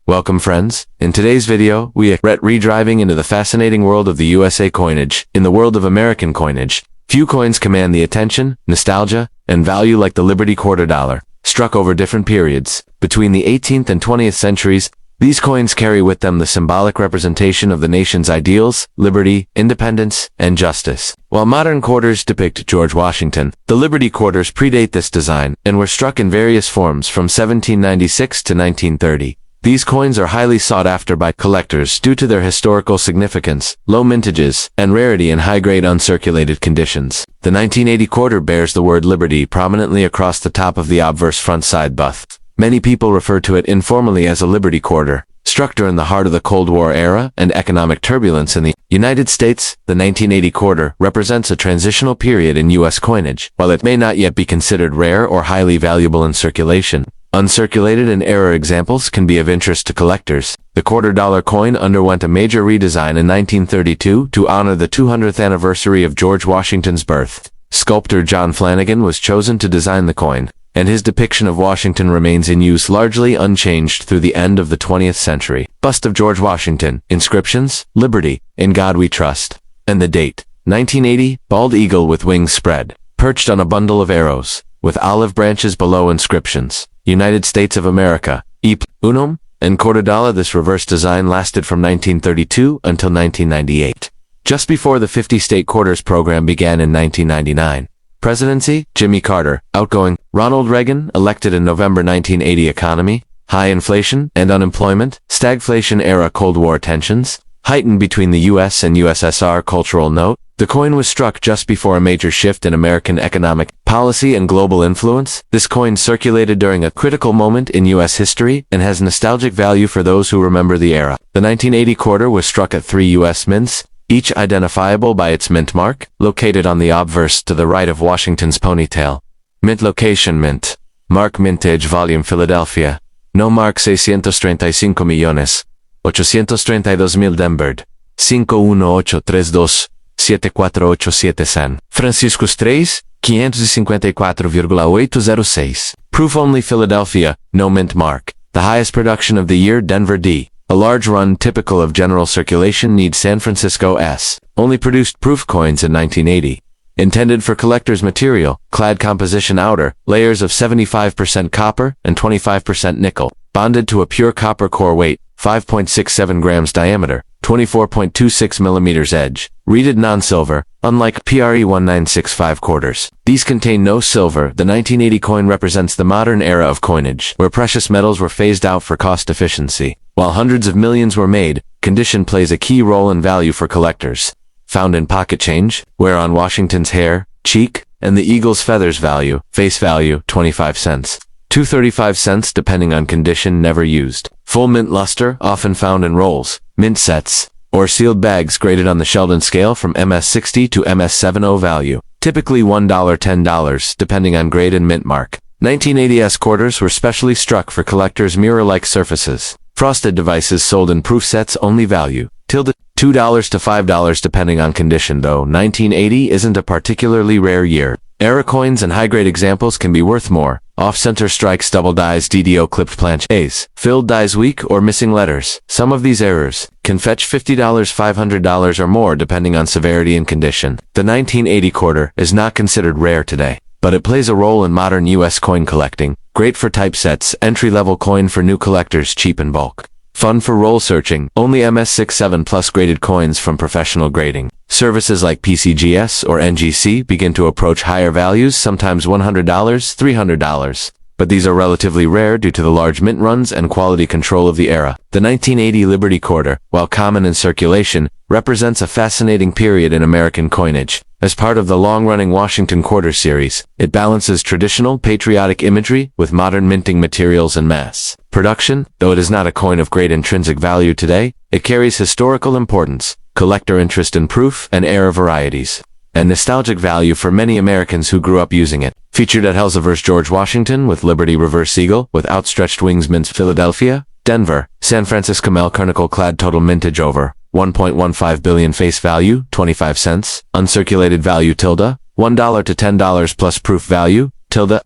Welcome friends. In today's video, we are redriving into the fascinating world of the USA coinage. In the world of American coinage, few coins command the attention, nostalgia, and value like the Liberty quarter dollar. Struck over different periods, between the 18th and 20th centuries, these coins carry with them the symbolic representation of the nation's ideals, liberty, independence, and justice. While modern quarters depict George Washington, the Liberty quarters predate this design and were struck in various forms from 1796 to 1930. These coins are highly sought after by collectors due to their historical significance, low mintages, and rarity in high-grade uncirculated conditions. The 1980 quarter bears the word Liberty prominently across the top of the obverse front side buff. Many people refer to it informally as a Liberty quarter. Struck during the heart of the Cold War era and economic turbulence in the United States, the 1980 quarter represents a transitional period in U.S. coinage. While it may not yet be considered rare or highly valuable in circulation, uncirculated and error examples can be of interest to collectors. The quarter dollar coin underwent a major redesign in 1932 to honor the 200th anniversary of George Washington's birth. Sculptor John Flanagan was chosen to design the coin, and his depiction of Washington remains in use largely unchanged through the end of the 20th century. Bust of George Washington, inscriptions, Liberty, In God We Trust, and the date, 1980, bald eagle with wings spread, perched on a bundle of arrows, with olive branches below inscriptions. United States of America, E. Unum, and quarter dollar. This reverse design lasted from 1932 until 1998. Just before the 50-state quarters program began in 1999. Presidency, Jimmy Carter. Outgoing, Ronald Reagan, elected in November 1980. Economy, high inflation and unemployment. Stagflation-era Cold War tensions, heightened between the U.S. and USSR. Cultural note, the coin was struck just before a major shift in American economic policy and global influence. This coin circulated during a critical moment in U.S. history and has nostalgic value for those who remember the era. The 1980 quarter was struck at 3 U.S. mints, each identifiable by its mint mark, located on the obverse to the right of Washington's ponytail. Mint location: mint. Mark mintage volume Philadelphia. No mark 635 millones. 832,000 Denver. 51832 74887. Franciscus 3, 554,806. Proof only Philadelphia, no mint mark. The highest production of the year, Denver D. A large run typical of general circulation needs San Francisco S. Only produced proof coins in 1980. Intended for collector's material, clad composition outer, layers of 75% copper and 25% nickel. Bonded to a pure copper core weight, 5.67 grams diameter, 24.26 millimeters edge. Reeded non-silver, unlike PRE 1965 quarters. These contain no silver. The 1980 coin represents the modern era of coinage, where precious metals were phased out for cost efficiency. While hundreds of millions were made, condition plays a key role in value for collectors. Found in pocket change, wear on Washington's hair, cheek, and the eagle's feathers. Value, face value, 25 cents. 2.35 cents depending on condition. Never used. Full mint luster, often found in rolls, mint sets, or sealed bags graded on the Sheldon scale from MS60 to MS70. Value, typically $1, $10, depending on grade and mint mark. 1980s quarters were specially struck for collectors' mirror-like surfaces. Frosted devices sold in proof sets only. Value, $2 to $5 depending on condition. Though 1980 isn't a particularly rare year, era coins and high-grade examples can be worth more. Off-center strikes, double dies, DDO clipped planches, filled dies, weak or missing letters. Some of these errors can fetch $50, $500 or more depending on severity and condition. The 1980 quarter is not considered rare today, but it plays a role in modern U.S. coin collecting. Great for typesets, entry-level coin for new collectors, cheap in bulk. Fun for roll searching, only MS67 plus graded coins from professional grading. Services like PCGS or NGC begin to approach higher values, sometimes $100, $300. But these are relatively rare due to the large mint runs and quality control of the era. The 1980 Liberty quarter, while common in circulation, represents a fascinating period in American coinage. As part of the long-running Washington quarter series, it balances traditional patriotic imagery with modern minting materials and mass production. Though it is not a coin of great intrinsic value today, it carries historical importance, collector interest in proof and era varieties, and nostalgic value for many Americans who grew up using it. Featured at Helsaverse George Washington with Liberty reverse eagle with outstretched wings mints Philadelphia, Denver, San Francisco Melcarnicle clad total mintage over 1.15 billion. Face value, 25 cents. Uncirculated value, $1 to $10 plus proof value, $2,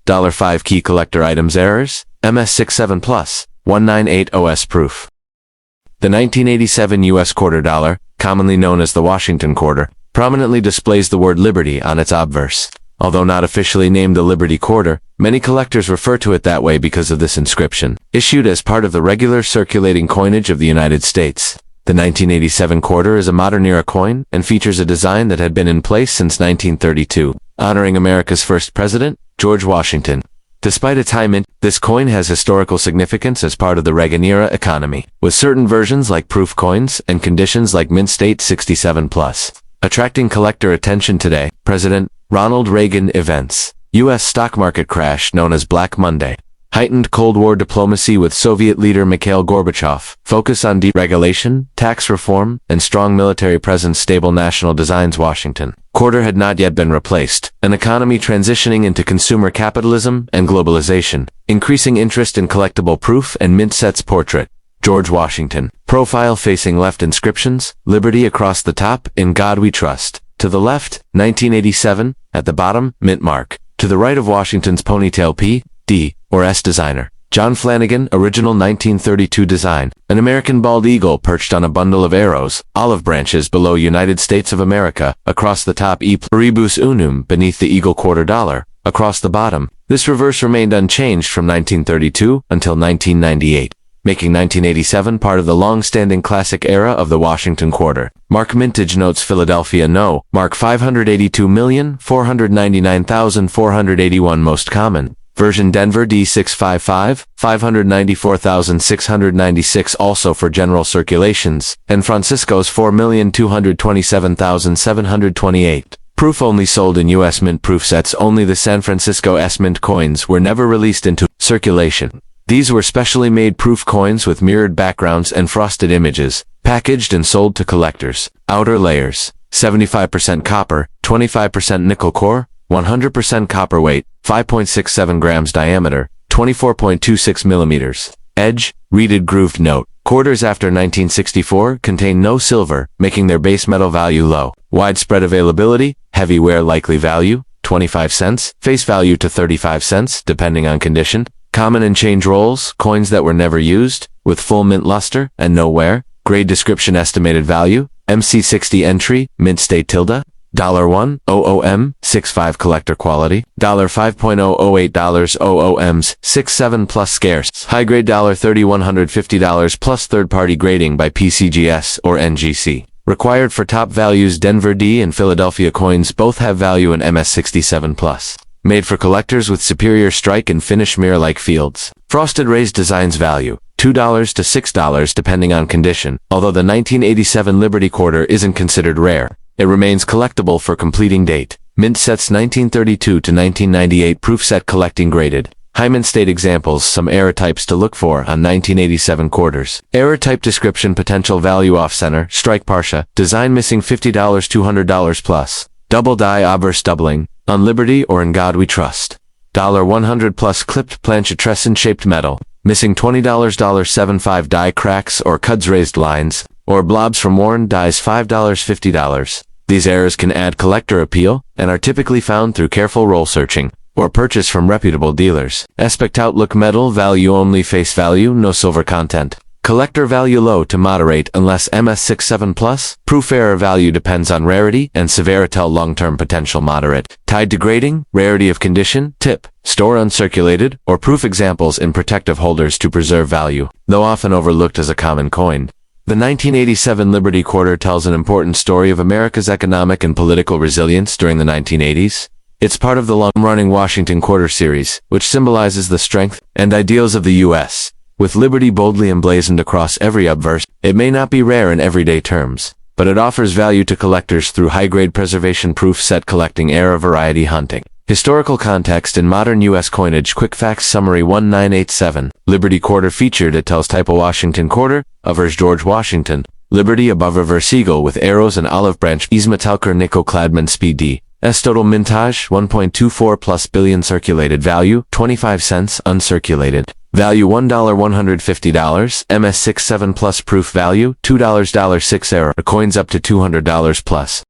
$5 key collector items. Errors, MS67 plus. 198 OS proof. The 1987 U.S. quarter dollar, commonly known as the Washington quarter, prominently displays the word liberty on its obverse. Although not officially named the Liberty Quarter, many collectors refer to it that way because of this inscription, issued as part of the regular circulating coinage of the United States. The 1987 quarter is a modern-era coin and features a design that had been in place since 1932, honoring America's first president, George Washington. Despite its high mint, this coin has historical significance as part of the Reagan-era economy, with certain versions like proof coins and conditions like mint state 67+. Attracting collector attention today, President Ronald Reagan events, U.S. stock market crash known as Black Monday, heightened Cold War diplomacy with Soviet leader Mikhail Gorbachev, focus on deregulation, tax reform, and strong military presence. Stable national designs. Washington quarter had not yet been replaced, an economy transitioning into consumer capitalism and globalization, increasing interest in collectible proof and mint sets. Portrait, George Washington, profile facing left. Inscriptions, Liberty across the top, In God We Trust. To the left, 1987, at the bottom, mint mark. To the right of Washington's ponytail P, D, or S designer, John Flanagan, original 1932 design, an American bald eagle perched on a bundle of arrows, olive branches below United States of America, across the top E pluribus unum beneath the eagle quarter dollar, across the bottom. This reverse remained unchanged from 1932 until 1998. Making 1987 part of the long-standing classic era of the Washington quarter. Mark mintage notes Philadelphia No. Mark 582,499,481 most common. Version Denver D655, 594,696 also for general circulations. San Francisco's 4,227,728. Proof only sold in U.S. mint proof sets. Only the San Francisco S mint coins were never released into circulation. These were specially made proof coins with mirrored backgrounds and frosted images, packaged and sold to collectors. Outer layers, 75% copper, 25% nickel core, 100% copper weight, 5.67 grams diameter, 24.26 millimeters. Edge, reeded grooved note. Quarters after 1964 contain no silver, making their base metal value low. Widespread availability, heavy wear likely value, 25 cents, face value to 35 cents, depending on condition. Common and change rolls, coins that were never used, with full mint luster and no wear. Grade description estimated value, MC60 entry, mint state tilde, $1 OOM, 6.5 collector quality, $5.008 OOMs, 6.7 plus scarce, high grade $3,150 plus third party grading by PCGS or NGC. Required for top values. Denver D and Philadelphia coins both have value in MS67+. Made for collectors with superior strike and finish mirror-like fields. Frosted raised designs value, $2 to $6 depending on condition. Although the 1987 Liberty Quarter isn't considered rare, it remains collectible for completing date. Mint sets 1932 to 1998 proof set collecting graded. High mint state examples. Some error types to look for on 1987 quarters. Error type description potential value off center, strike parsha, design missing $50 $200 plus. Double die obverse doubling. On Liberty or In God We Trust. $100 plus clipped planchetrescent shaped metal, missing $20 $75 die cracks or cuds raised lines, or blobs from worn dies $5 $50. These errors can add collector appeal, and are typically found through careful roll searching, or purchase from reputable dealers. Aspect outlook metal value only face value, no silver content. Collector value low to moderate unless MS67+. Proof error value depends on rarity and severitel. Long-term potential moderate. Tied to grading, rarity of condition, tip, store uncirculated, or proof examples in protective holders to preserve value, though often overlooked as a common coin. The 1987 Liberty Quarter tells an important story of America's economic and political resilience during the 1980s. It's part of the long-running Washington Quarter series, which symbolizes the strength and ideals of the U.S. With Liberty boldly emblazoned across every obverse, it may not be rare in everyday terms, but it offers value to collectors through high-grade preservation proof set collecting era variety hunting. Historical context in modern U.S. coinage. Quick facts summary 1987. Liberty Quarter featured. It tells type of Washington Quarter, averse George Washington. Liberty above reverse eagle with arrows and olive branch. Ismetalker nickel cladman speed D. S total mintage 1.24 plus billion. Circulated value 25 cents uncirculated. Value $1 $150, MS67 plus proof value, $2 $6 error, coins up to $200 plus.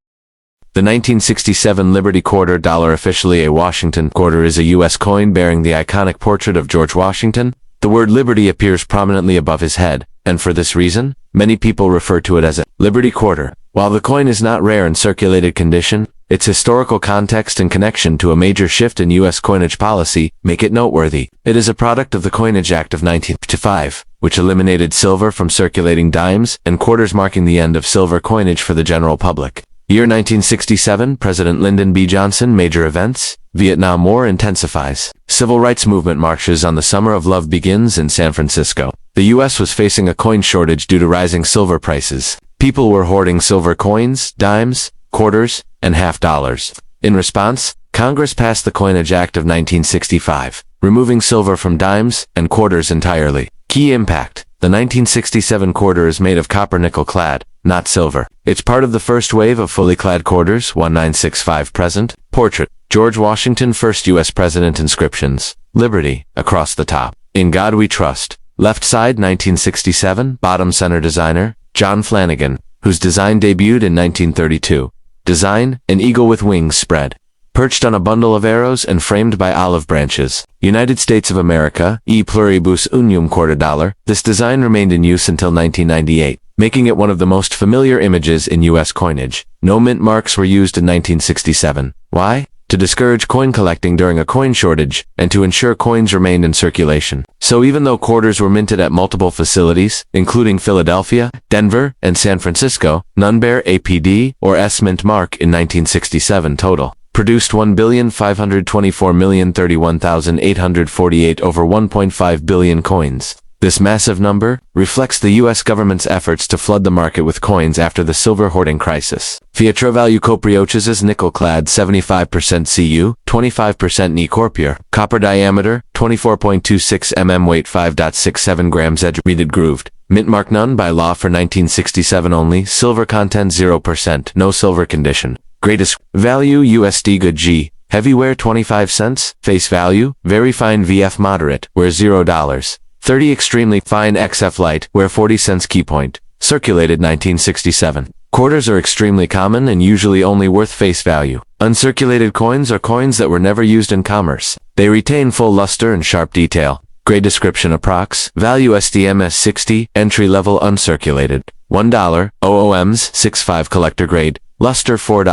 The 1967 Liberty Quarter dollar, officially a Washington quarter, is a U.S. coin bearing the iconic portrait of George Washington. The The word Liberty appears prominently above his head, and for this reason, many people refer to it as a Liberty quarter. While the coin is not rare in circulated condition, its historical context and connection to a major shift in U.S. coinage policy make it noteworthy. It is a product of the Coinage Act of 1955, which eliminated silver from circulating dimes and quarters, marking the end of silver coinage for the general public. Year 1967, President Lyndon B. Johnson. Major events. Vietnam War intensifies. Civil rights movement marches on. The Summer of Love begins in San Francisco. The U.S. was facing a coin shortage due to rising silver prices. People were hoarding silver coins, dimes, quarters, and half dollars. In response, Congress passed the Coinage Act of 1965, removing silver from dimes and quarters entirely. Key impact. The 1967 quarter is made of copper nickel clad, not silver. It's part of the first wave of fully clad quarters. 1965 present. Portrait. George Washington, first U.S. President. Inscriptions. Liberty, across the top. In God We Trust. Left side 1967. Bottom center designer, John Flanagan, whose design debuted in 1932. Design, an eagle with wings spread, perched on a bundle of arrows and framed by olive branches. United States of America, e pluribus unum $quarter. This design remained in use until 1998, making it one of the most familiar images in U.S. coinage. No mint marks were used in 1967. Why? To discourage coin collecting during a coin shortage, and to ensure coins remained in circulation. So even though quarters were minted at multiple facilities, including Philadelphia, Denver, and San Francisco, none bear APD or S mint mark in 1967 total. Produced 1,524,031,848 over 1.5 billion coins. This massive number reflects the U.S. government's efforts to flood the market with coins after the silver hoarding crisis. Value Coprioches nickel-clad 75% Cu, 25% Ni Corpure, copper diameter, 24.26 mm weight 5.67 grams edge reeded grooved. Mint mark none by law for 1967 only. Silver content 0%, no silver condition. Greatest value USD good G. Heavy wear 25 cents. Face value, very fine VF moderate, wear $0. 30 extremely fine XF light, where 40 cents. Key point. Circulated 1967. Quarters are extremely common and usually only worth face value. Uncirculated coins are coins that were never used in commerce. They retain full luster and sharp detail. Grade description approx. Value SDMS 60, entry level uncirculated. $1, OOMs 65 collector grade. Luster $4,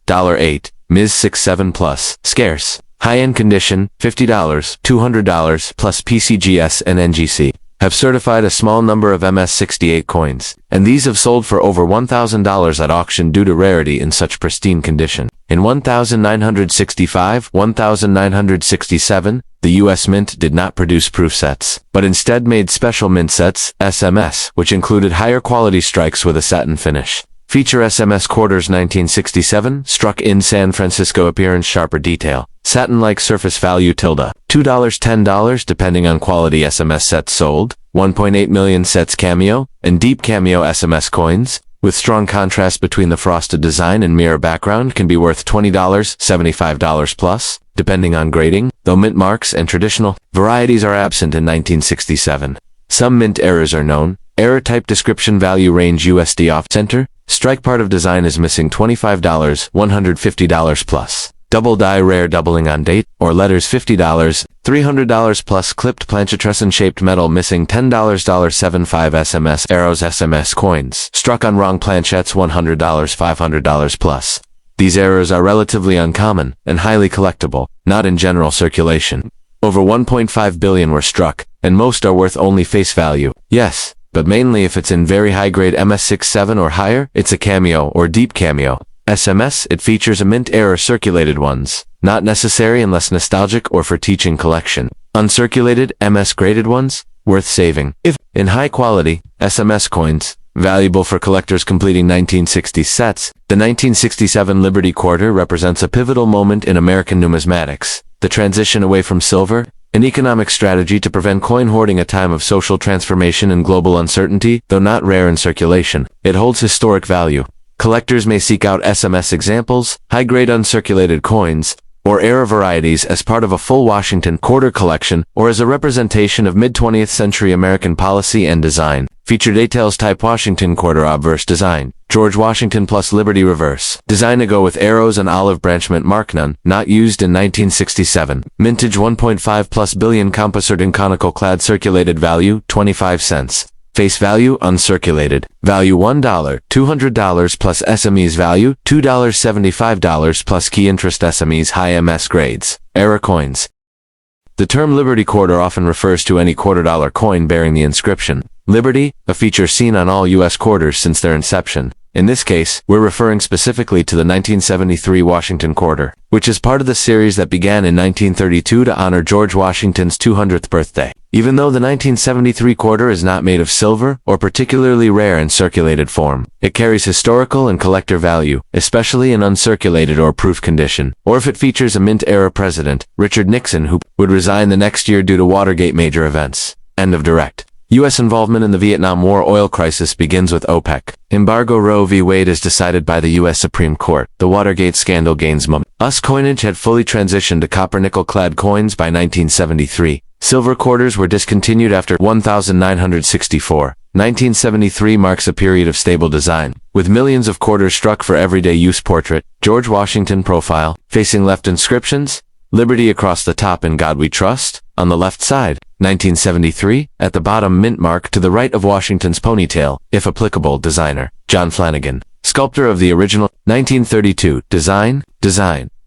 $8, Ms 67 plus. Scarce. High-end condition, $50, $200 plus PCGS and NGC. Have certified a small number of MS68 coins, and these have sold for over $1,000 at auction due to rarity in such pristine condition. In 1965, 1967, the U.S. Mint did not produce proof sets, but instead made special mint sets, SMS, which included higher quality strikes with a satin finish. Feature SMS quarters 1967, struck in San Francisco. Appearance sharper detail. Satin-like surface value $2, $10 depending on quality. SMS sets sold, 1.8 million sets cameo, and deep cameo SMS coins, with strong contrast between the frosted design and mirror background can be worth $20, $75 plus, depending on grading, though mint marks and traditional varieties are absent in 1967. Some mint errors are known. Error type description value range USD off center. Strike part of design is missing $25, $150 plus. Double die rare doubling on date, or letters $50, $300 plus. Clipped planchetrescent shaped metal missing $10, 75 SMS arrows SMS coins. Struck on wrong planchettes $100, $500 plus. These errors are relatively uncommon and highly collectible, not in general circulation. Over 1.5 billion were struck, and most are worth only face value. Yes, but mainly if it's in very high grade MS67 or higher, it's a cameo or deep cameo. SMS, it features a mint error circulated ones, not necessary unless nostalgic or for teaching collection. Uncirculated, MS graded ones, worth saving. If in high quality, SMS coins, valuable for collectors completing 1960s sets, the 1967 Liberty Quarter represents a pivotal moment in American numismatics. The transition away from silver, an economic strategy to prevent coin hoarding, a time of social transformation and global uncertainty, though not rare in circulation. It holds historic value. Collectors may seek out SMS examples, high-grade uncirculated coins, or error varieties as part of a full Washington quarter collection or as a representation of mid-20th century American policy and design. Feature details type Washington quarter obverse design. George Washington plus Liberty reverse. Designed to go with arrows and olive branch mint mark none, not used in 1967. Mintage 1.5 plus billion composite in conical clad circulated value, 25 cents. Face value, uncirculated. Value $1, $200 plus SMEs value, $2.75 plus key interest SMEs high MS grades. Era coins. The term Liberty quarter often refers to any $quarter coin bearing the inscription Liberty, a feature seen on all U.S. quarters since their inception. In this case, we're referring specifically to the 1973 Washington quarter, which is part of the series that began in 1932 to honor George Washington's 200th birthday. Even though the 1973 quarter is not made of silver or particularly rare in circulated form, it carries historical and collector value, especially in uncirculated or proof condition, or if it features a mint-era president, Richard Nixon, who would resign the next year due to Watergate major events. End of direct. U.S. involvement in the Vietnam War oil crisis begins with OPEC. Embargo Roe v. Wade is decided by the U.S. Supreme Court. The Watergate scandal gains momentum. US coinage had fully transitioned to copper-nickel-clad coins by 1973. Silver quarters were discontinued after 1964. 1973 marks a period of stable design, with millions of quarters struck for everyday use. Portrait, George Washington profile, facing left inscriptions, Liberty across the top, In God We Trust, on the left side. 1973, at the bottom mint mark to the right of Washington's ponytail, if applicable. Designer, John Flanagan. Sculptor of the original. 1932, design,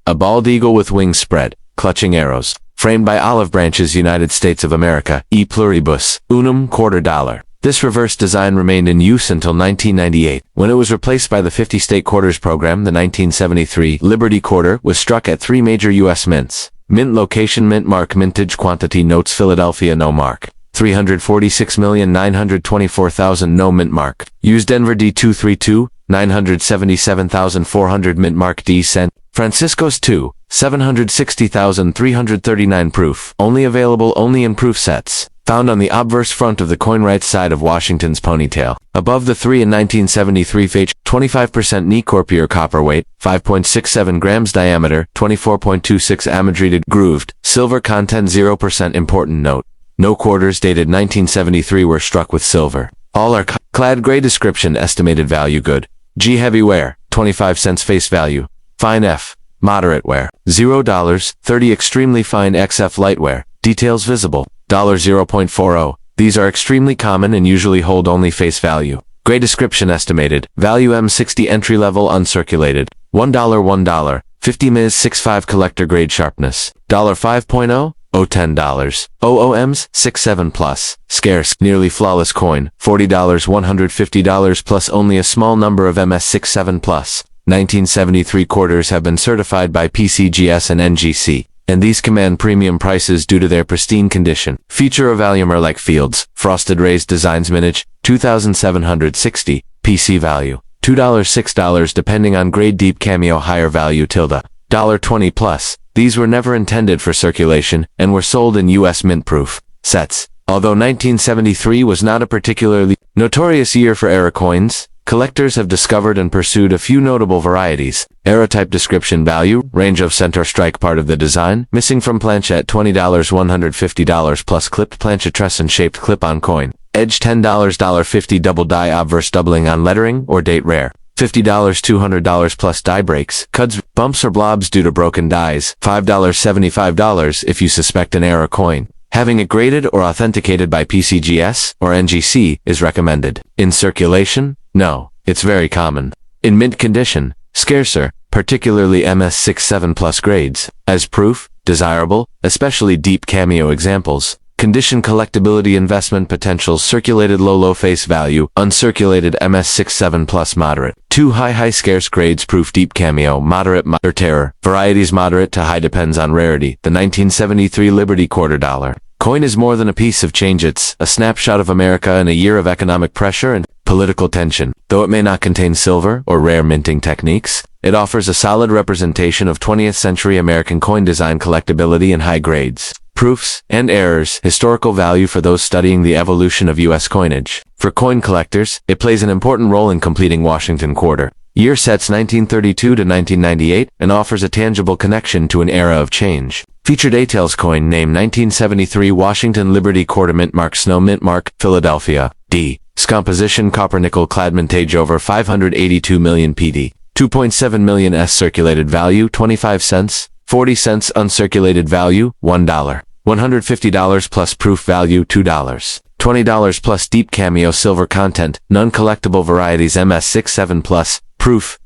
a bald eagle with wings spread, clutching arrows, framed by olive branches. United States of America, e pluribus, unum $quarter. This reverse design remained in use until 1998, when it was replaced by the 50-state quarters program. The 1973 Liberty quarter was struck at 3 major U.S. mints. Mint location, mint mark, mintage quantity notes, Philadelphia, no mark. 346,924,000, no mint mark. Used Denver D232, 977,400, mint mark D. San Francisco's 2, 760,339 proof. Only available in proof sets. Found on the obverse front of the coin right side of Washington's ponytail. Above the 3 in 1973 fage, 25% Nikkor pure copper weight, 5.67 grams diameter, 24.26 amadreated, grooved, silver content 0%. Important note: no quarters dated 1973 were struck with silver. All are clad. Gray description. Estimated value good. G heavy wear, 25 cents. Face value. Fine F, moderate wear, $0, 30 extremely fine XF light wear. Details visible. $0.40. These are extremely common and usually hold only face value. Gray description. Estimated value M60. Entry level uncirculated. $1, 50 Ms 65 collector grade sharpness. $5.0, $10. OOMs 67 plus. Scarce, nearly flawless coin. $40, $150 plus. Only a small number of MS 67 plus. 1973 quarters have been certified by PCGS and NGC, and these command premium prices due to their pristine condition. Feature of volume like fields, frosted raised designs. Mintage, 2,760, PC value, $2, $6 depending on grade. Deep cameo higher value, $20 plus. These were never intended for circulation, and were sold in U.S. mint proof sets. Although 1973 was not a particularly notorious year for era coins, collectors have discovered and pursued a few notable varieties. Era type description. Value, range of center strike part of the design, missing from planchette. $20, $150 plus. Clipped planchette Tresson shaped clip-on coin. Edge $10, $50 double die obverse doubling on lettering or date rare. $50, $200 plus. Die breaks, cuds, bumps or blobs due to broken dies. $5, $75 if you suspect an era coin. Having it graded or authenticated by PCGS or NGC is recommended. In circulation? No, it's very common. In mint condition, scarcer, particularly MS67 plus grades. As proof, desirable, especially deep cameo examples. Condition collectability investment potential. Circulated low face value, uncirculated MS67 plus moderate. 2 high scarce grades. Proof deep cameo, moderate terror. Varieties moderate to high depends on rarity. The 1973 Liberty $quarter coin is more than a piece of change. It's a snapshot of America in a year of economic pressure and political tension. Though it may not contain silver or rare minting techniques, it offers a solid representation of 20th century American coin design collectability in high grades. Proofs and errors. Historical value for those studying the evolution of U.S. coinage. For coin collectors, it plays an important role in completing Washington quarter. Year sets 1932 to 1998 and offers a tangible connection to an era of change. Feature details. Coin name 1973 Washington Liberty quarter mint mark. Snow mint mark, Philadelphia, D. Scomposition copper nickel clad mintage over 582 million PD. 2.7 million S circulated value 25 cents. 40 cents uncirculated value $1. $150 plus proof value $2. $20 plus deep cameo silver content, non-collectible varieties MS67 plus, proof,